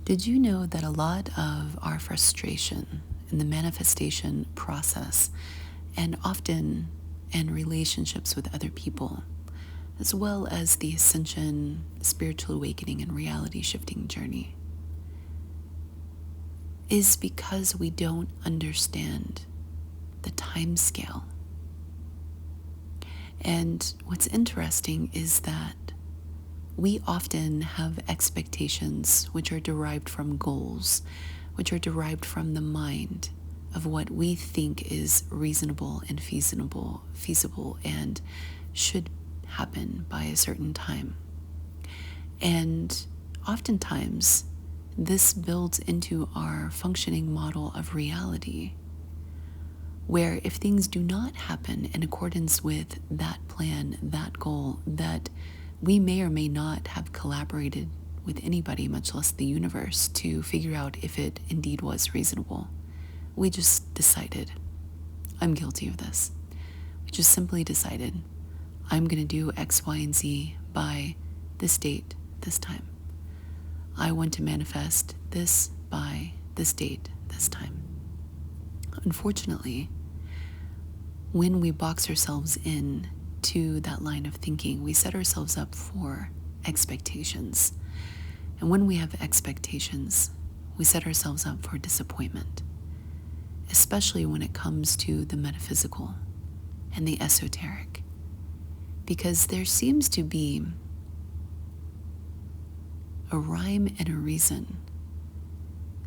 Did you know that a lot of our frustration in the manifestation process, and often in relationships with other people, as well as the ascension, spiritual awakening, and reality shifting journey, is because we don't understand the time scale? And what's interesting is that we often have expectations which are derived from goals, which are derived from the mind of what we think is reasonable and feasible and should happen by a certain time. And oftentimes, this builds into our functioning model of reality, where if things do not happen in accordance with that plan, that goal, that we may or may not have collaborated with anybody, much less the universe, to figure out if it indeed was reasonable. We just decided, I'm guilty of this. We just simply decided, I'm going to do X, Y, and Z by this date, this time. I want to manifest this by this date, this time. Unfortunately, when we box ourselves in to that line of thinking, we set ourselves up for expectations. And when we have expectations, we set ourselves up for disappointment, especially when it comes to the metaphysical and the esoteric, because there seems to be a rhyme and a reason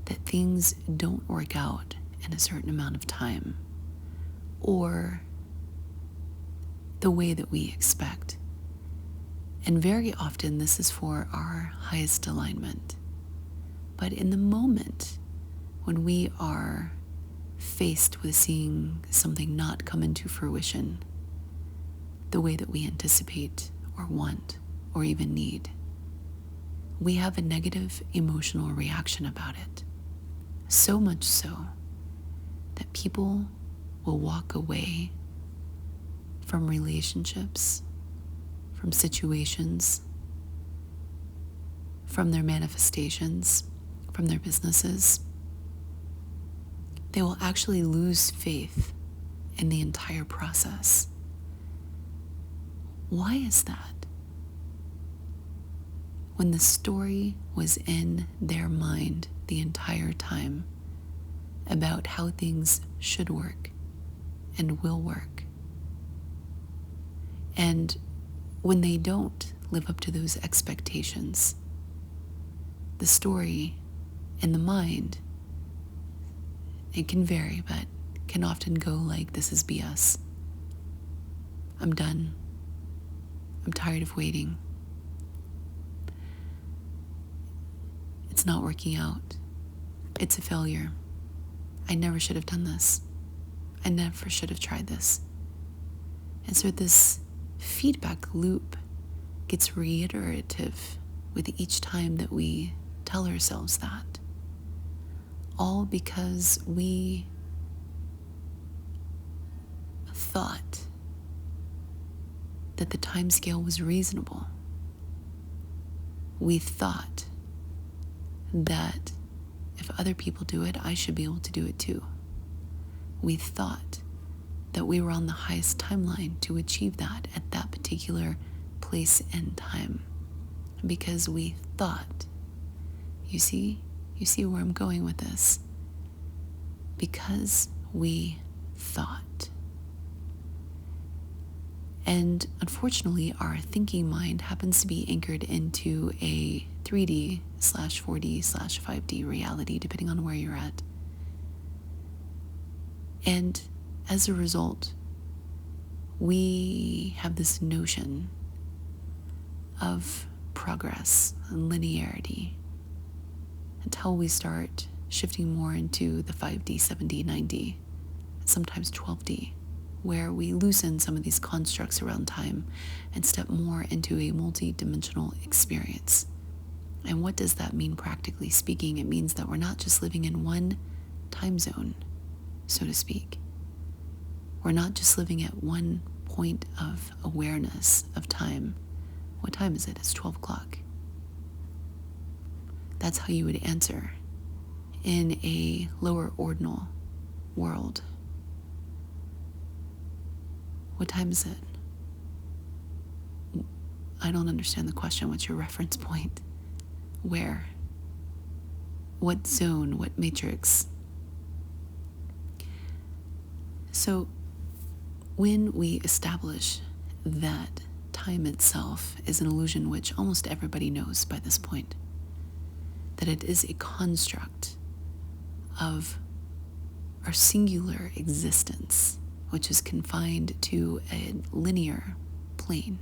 that things don't work out in a certain amount of time, or the way that we expect. And very often this is for our highest alignment. But in the moment when we are faced with seeing something not come into fruition the way that we anticipate or want or even need, we have a negative emotional reaction about it. So much so that people will walk away from relationships, from situations, from their manifestations, from their businesses. They will actually lose faith in the entire process. Why is that? When the story was in their mind the entire time about how things should work and will work. And when they don't live up to those expectations, the story in the mind, it can vary, but can often go like, this is BS. I'm done. I'm tired of waiting. It's not working out. It's a failure. I never should have done this. I never should have tried this. And so this feedback loop gets reiterative with each time that we tell ourselves that. All because we thought that the time scale was reasonable. We thought that if other people do it, I should be able to do it too. We thought that we were on the highest timeline to achieve that at that particular place and time. Because we thought, you see where I'm going with this? Because we thought. And unfortunately, our thinking mind happens to be anchored into a 3D/4D/5D reality, depending on where you're at. And as a result, we have this notion of progress and linearity until we start shifting more into the 5D, 7D, 9D, sometimes 12D, where we loosen some of these constructs around time and step more into a multi-dimensional experience. And what does that mean practically speaking? It means that we're not just living in one time zone, so to speak. We're not just living at one point of awareness of time. What time is it? It's 12 o'clock. that's how you would answer in a lower ordinal world. What time is it? I don't understand the question. What's your reference point? Where? What zone? What matrix? So when we establish that time itself is an illusion, which almost everybody knows by this point, that it is a construct of our singular existence, which is confined to a linear plane.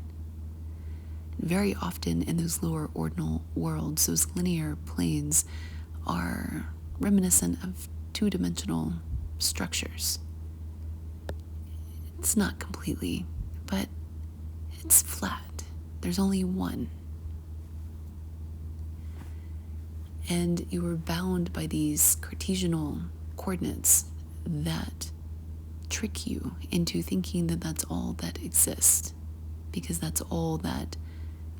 Very often in those lower ordinal worlds, those linear planes are reminiscent of two-dimensional structures. It's not completely, but it's flat. There's only one. And you are bound by these Cartesian coordinates that trick you into thinking that that's all that exists, because that's all that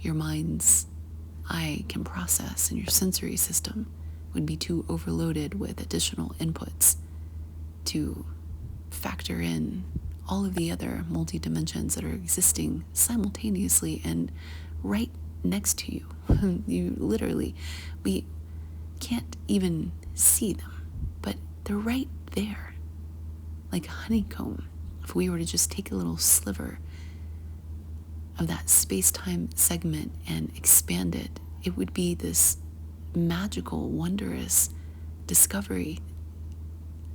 your mind's eye can process, and your sensory system would be too overloaded with additional inputs to factor in all of the other multi-dimensions that are existing simultaneously and right next to you. We can't even see them, but they're right there, like a honeycomb. If we were to just take a little sliver of that space-time segment and expand it, it would be this magical, wondrous discovery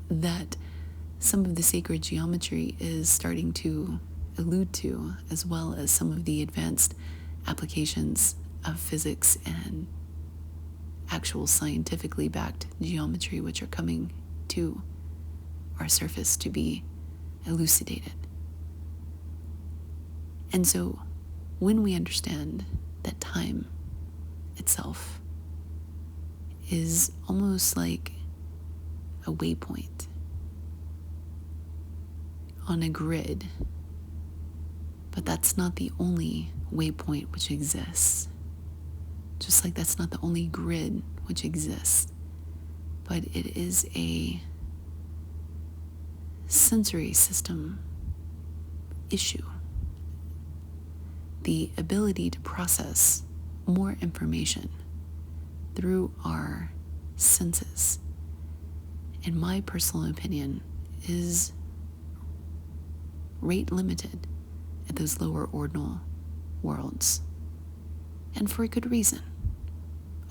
that some of the sacred geometry is starting to allude to, as well as some of the advanced applications of physics and actual scientifically backed geometry, which are coming to our surface to be elucidated. And so when we understand that time itself is almost like a waypoint on a grid, but that's not the only waypoint which exists. Just like that's not the only grid which exists, but it is a sensory system issue. The ability to process more information through our senses, in my personal opinion, is rate limited at those lower ordinal worlds. And for a good reason.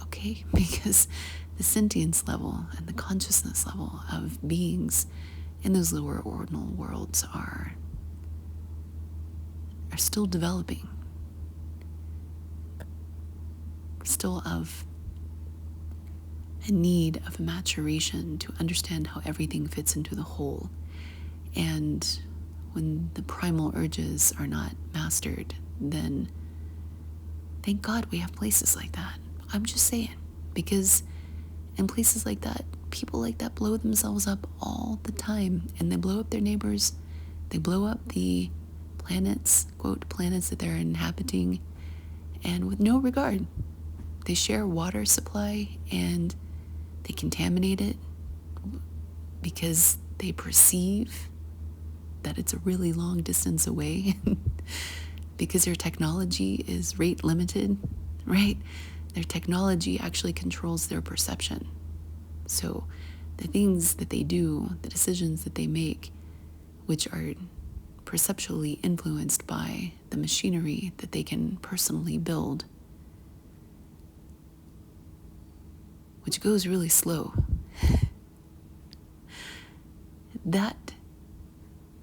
Okay? Because the sentience level and the consciousness level of beings in those lower ordinal worlds are still developing. Still of a need of maturation to understand how everything fits into the whole. And when the primal urges are not mastered, then thank God we have places like that. I'm just saying, because in places like that, people like that blow themselves up all the time, and they blow up their neighbors. They blow up the planets, quote, planets that they're inhabiting, and with no regard. They share water supply and they contaminate it because they perceive that it's a really long distance away because their technology is rate limited, right? Their technology actually controls their perception. So the things that they do, the decisions that they make, which are perceptually influenced by the machinery that they can personally build, which goes really slow, that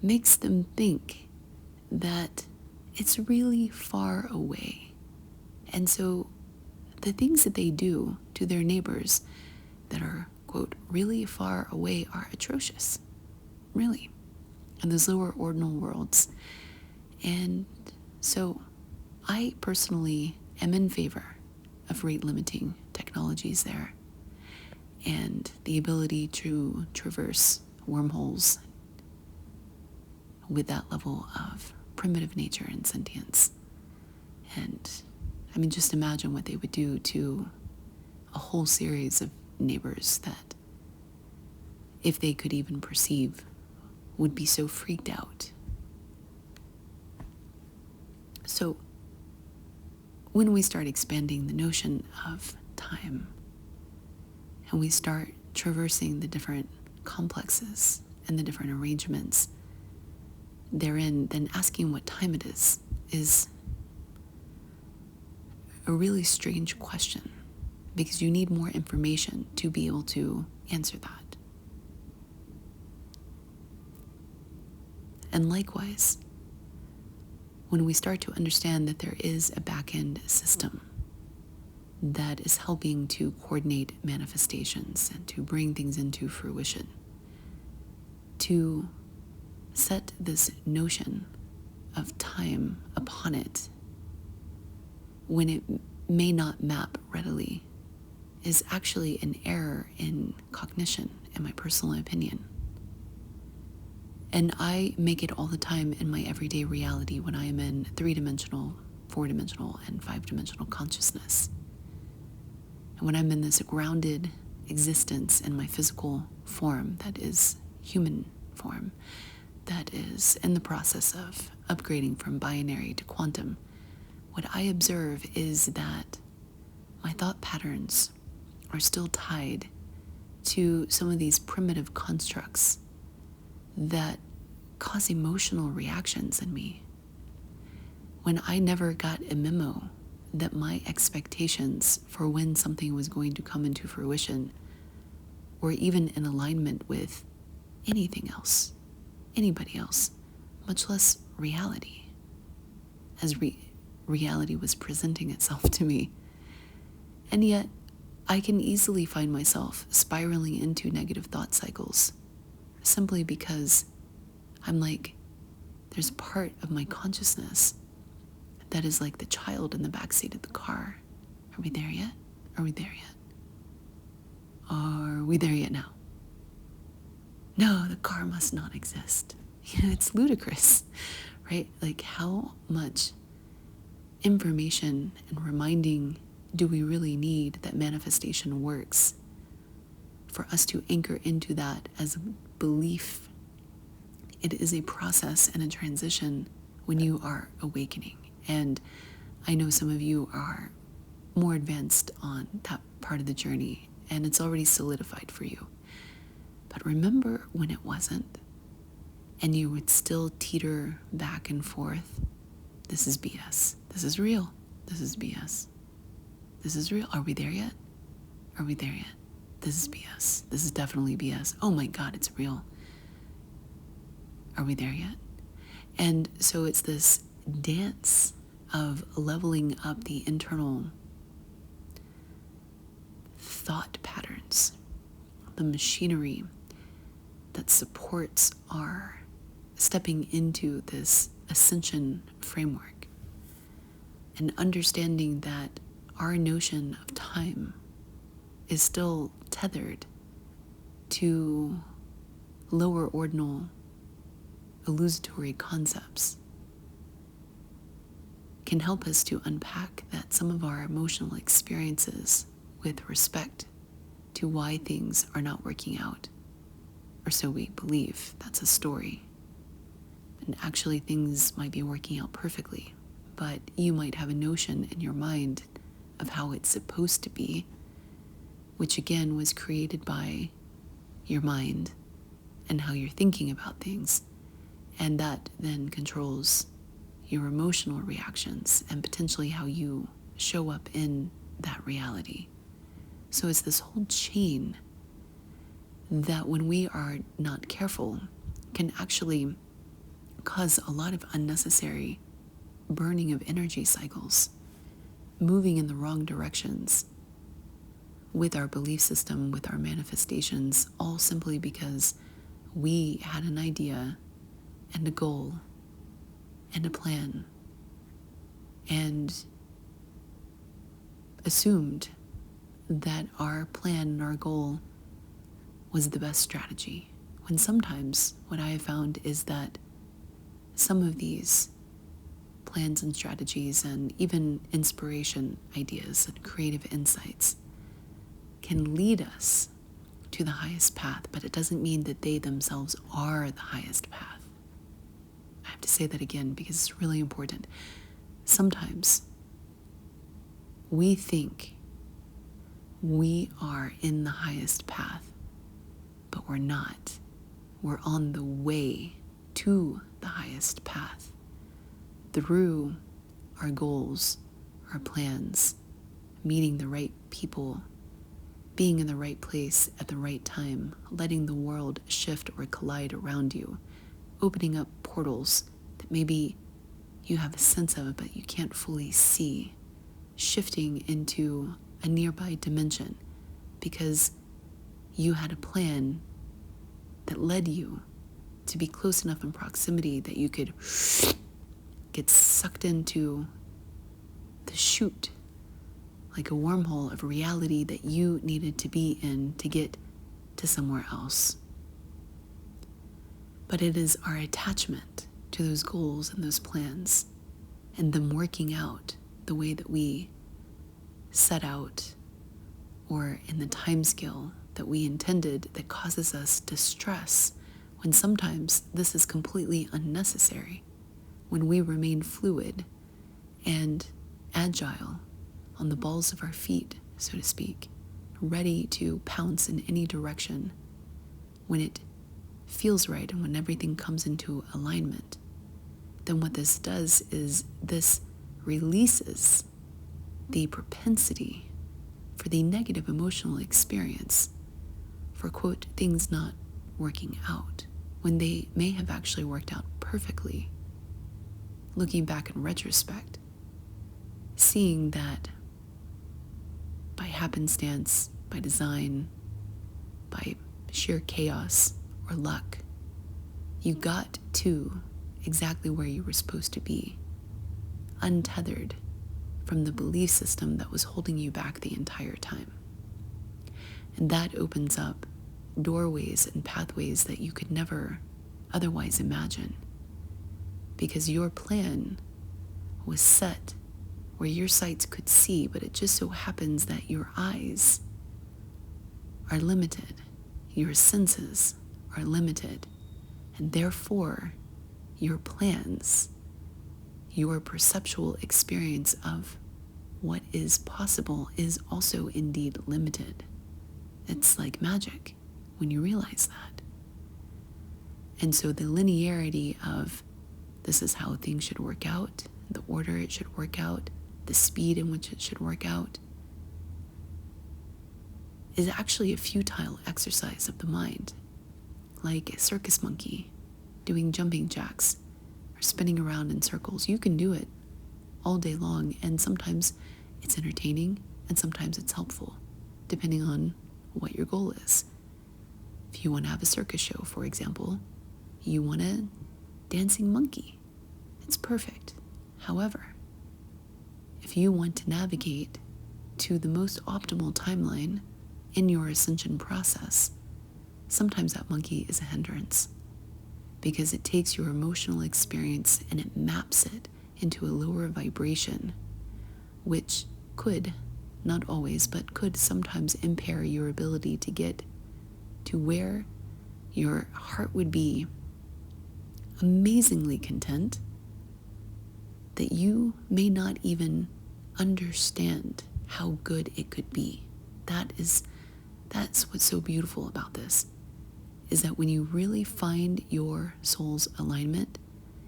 makes them think that it's really far away. And so the things that they do to their neighbors that are, quote, really far away are atrocious, really, in those lower ordinal worlds. And so I personally am in favor of rate limiting technologies there and the ability to traverse wormholes with that level of primitive nature and sentience. And I mean, just imagine what they would do to a whole series of neighbors that, if they could even perceive, would be so freaked out. So when we start expanding the notion of time, and we start traversing the different complexes and the different arrangements therein, then asking what time it is a really strange question, because you need more information to be able to answer that. And likewise, when we start to understand that there is a back-end system that is helping to coordinate manifestations and to bring things into fruition, to set this notion of time upon it when it may not map readily is actually an error in cognition, in my personal opinion. And I make it all the time in my everyday reality when I am in 3-dimensional, 4-dimensional, and 5-dimensional consciousness. And when I'm in this grounded existence in my physical form, that is human form, that is in the process of upgrading from binary to quantum, what I observe is that my thought patterns are still tied to some of these primitive constructs that cause emotional reactions in me. When I never got a memo that my expectations for when something was going to come into fruition were even in alignment with anything else, anybody else, much less reality, as reality was presenting itself to me. And yet, I can easily find myself spiraling into negative thought cycles simply because I'm like, there's part of my consciousness that is like the child in the backseat of the car. Are we there yet? Are we there yet? Are we there yet now? No, the car must not exist. It's ludicrous, right? Like, how much information and reminding do we really need that manifestation works for us to anchor into that as a belief? It is a process and a transition when you are awakening. And I know some of you are more advanced on that part of the journey, and it's already solidified for you. But remember when it wasn't, and you would still teeter back and forth. This is BS. This is real. This is BS. This is real. Are we there yet? Are we there yet? This is BS. This is definitely BS. Oh my God, it's real. Are we there yet? And so it's this dance of leveling up the internal thought patterns, the machinery that supports our stepping into this ascension framework, and understanding that our notion of time is still tethered to lower ordinal illusory concepts can help us to unpack that some of our emotional experiences with respect to why things are not working out, or so we believe. That's a story. And actually things might be working out perfectly, but you might have a notion in your mind of how it's supposed to be, which again was created by your mind and how you're thinking about things. And that then controls your emotional reactions and potentially how you show up in that reality. So it's this whole chain that, when we are not careful, can actually cause a lot of unnecessary burning of energy cycles, moving in the wrong directions with our belief system, with our manifestations, all simply because we had an idea and a goal and a plan and assumed that our plan and our goal was the best strategy, when sometimes what I have found is that some of these plans and strategies and even inspiration ideas and creative insights can lead us to the highest path, but it doesn't mean that they themselves are the highest path. I have to say that again because it's really important. Sometimes we think we are in the highest path, but we're not. We're on the way to the highest path through our goals, our plans, meeting the right people, being in the right place at the right time, letting the world shift or collide around you, opening up portals that maybe you have a sense of but you can't fully see, shifting into a nearby dimension because you had a plan that led you to be close enough in proximity that you could get sucked into the chute, like a wormhole of reality that you needed to be in to get to somewhere else. But it is our attachment to those goals and those plans and them working out the way that we set out or in the time scale that we intended that causes us distress when sometimes this is completely unnecessary, when we remain fluid and agile on the balls of our feet, so to speak, ready to pounce in any direction when it feels right and when everything comes into alignment. Then what this does is this releases the propensity for the negative emotional experience for, quote, things not working out when they may have actually worked out perfectly. Looking back in retrospect, seeing that by happenstance, by design, by sheer chaos or luck, you got to exactly where you were supposed to be, untethered from the belief system that was holding you back the entire time. And that opens up doorways and pathways that you could never otherwise imagine, because your plan was set where your sights could see, but it just so happens that your eyes are limited, your senses are limited, and therefore your plans, your perceptual experience of what is possible is also indeed limited. It's like magic when you realize that. And so the linearity of this is how things should work out, the order it should work out, the speed in which it should work out, is actually a futile exercise of the mind, like a circus monkey doing jumping jacks or spinning around in circles. You can do it all day long, and sometimes it's entertaining and sometimes it's helpful, depending on what your goal is. If you want to have a circus show, for example, you want a dancing monkey. It's perfect. However, if you want to navigate to the most optimal timeline in your ascension process, sometimes that monkey is a hindrance because it takes your emotional experience and it maps it into a lower vibration, which could, not always, but could sometimes impair your ability to get to where your heart would be amazingly content that you may not even understand how good it could be. That's what's so beautiful about this, is that when you really find your soul's alignment,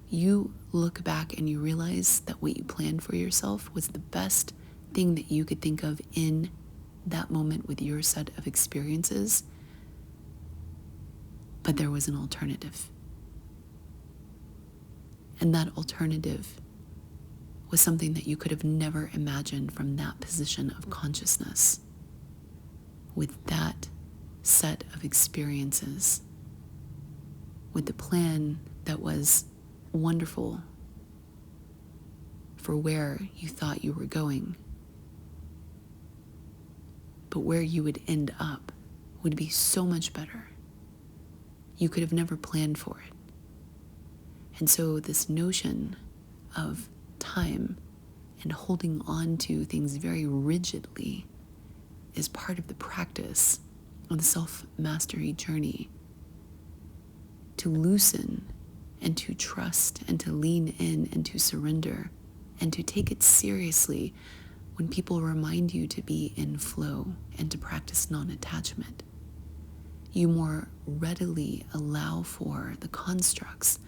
you look back and you realize that what you planned for yourself was the best thing that you could think of in that moment with your set of experiences, but there was an alternative. And that alternative was something that you could have never imagined from that position of consciousness, with that set of experiences, with the plan that was wonderful for where you thought you were going. But where you would end up would be so much better. You could have never planned for it. And so this notion of time and holding on to things very rigidly is part of the practice of the self-mastery journey, to loosen and to trust and to lean in and to surrender and to take it seriously when people remind you to be in flow and to practice non-attachment. You more readily allow for the constructs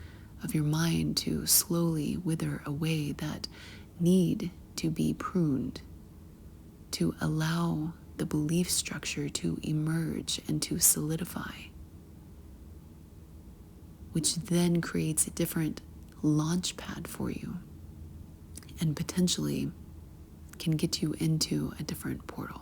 of your mind to slowly wither away that need to be pruned, to allow the belief structure to emerge and to solidify, which then creates a different launch pad for you and potentially can get you into a different portal.